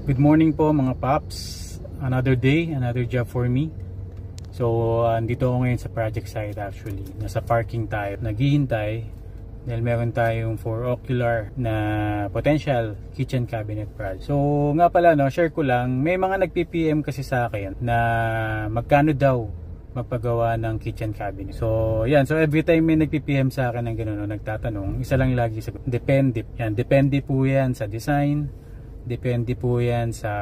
Good morning po mga paps. Another day, another job for me. So andito ako ngayon sa project site actually. Nasa parking tayo, naghihintay dahil meron tayong for ocular na potential kitchen cabinet project. So nga pala share ko lang, may mga nagpi-PM kasi sa akin na magkano daw magpagawa ng kitchen cabinet. So yan, so every time may nagpi-PM sa akin ng gano'n, nagtatanong, isa lang lagi sagot, depende. Yan, depende po yan sa design. Depende po yan sa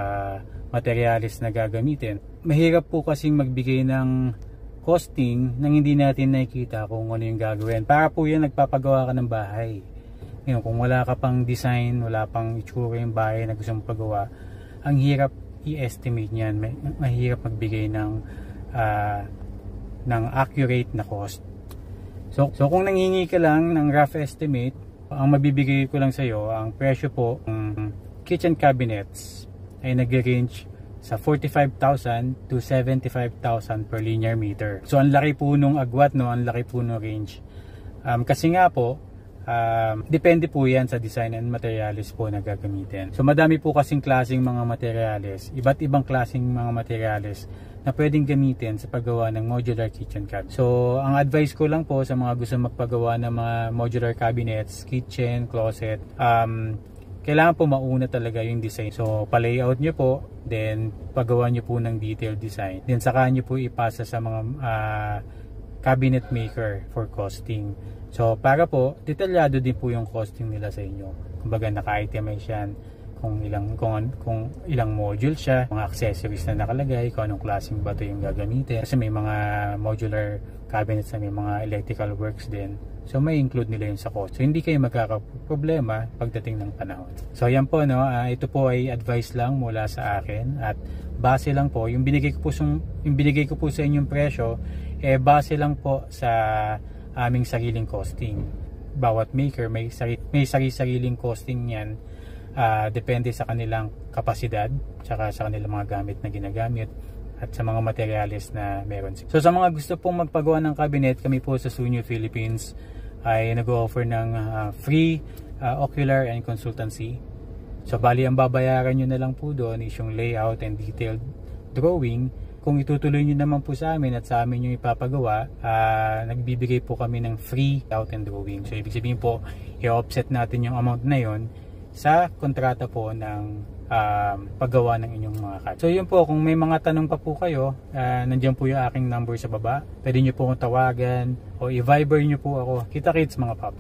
materialis na gagamitin. Mahirap po kasing magbigay ng costing nang hindi natin nakikita kung ano yung gagawin. Para po yan nagpapagawa ka ng bahay. Ngayon, kung wala ka pang design, wala pang itsura yung bahay na gusto mong pagawa, ang hirap i-estimate niyan. Mahirap magbigay ng accurate na cost. So kung nanghingi ka lang ng rough estimate, ang mabibigay ko lang sa iyo, ang presyo po kitchen cabinets ay nag-range sa 45,000 to 75,000 per linear meter. So ang laki po nung agwat, ang laki po nung range. Kasi nga po, depende po yan sa design and materials po na gagamitin. So madami po kasing klaseng mga materials, iba't ibang klaseng mga materials na pwedeng gamitin sa paggawa ng modular kitchen cabinet. So ang advice ko lang po sa mga gusto magpagawa ng mga modular cabinets, kitchen, closet, kailangan po mauna talaga yung design. So pa-layout nyo po, then paggawa nyo po ng detailed design, then saka nyo po ipasa sa mga cabinet maker for costing. So para po detalyado din po yung costing nila sa inyo. Kumbaga naka-itemize yan kung ilang module siya, mga accessories na nakalagay, kung anong klaseng bato yung gagamitin. Kasi may mga modular cabinets na may mga electrical works din. So may include nila yun sa cost. So hindi kayo magkakaproblema pagdating ng panahon. So yan po ito po ay advice lang mula sa akin at base lang po yung binigay ko po sa inyong presyo base lang po sa aming sariling costing. Bawat maker may sariling costing yan. Depende sa kanilang kapasidad tsaka sa kanilang mga gamit na ginagamit at sa mga materials na meron. So sa mga gusto pong magpagawa ng cabinet, kami po sa Sunyo Philippines ay nag-o-offer ng free ocular and consultancy. So bali ang babayaran nyo na lang po doon is yung layout and detailed drawing. Kung itutuloy nyo naman po sa amin at sa amin yung ipapagawa, nagbibigay po kami ng free layout and drawing. So ibig sabihin po, i-offset natin yung amount na yon sa kontrata po ng paggawa ng inyong mga cut. So yun po, kung may mga tanong pa po kayo, nandiyan po yung aking number sa baba. Pwede nyo po akong tawagan o i-Viber nyo po ako. Kita-kits mga pop.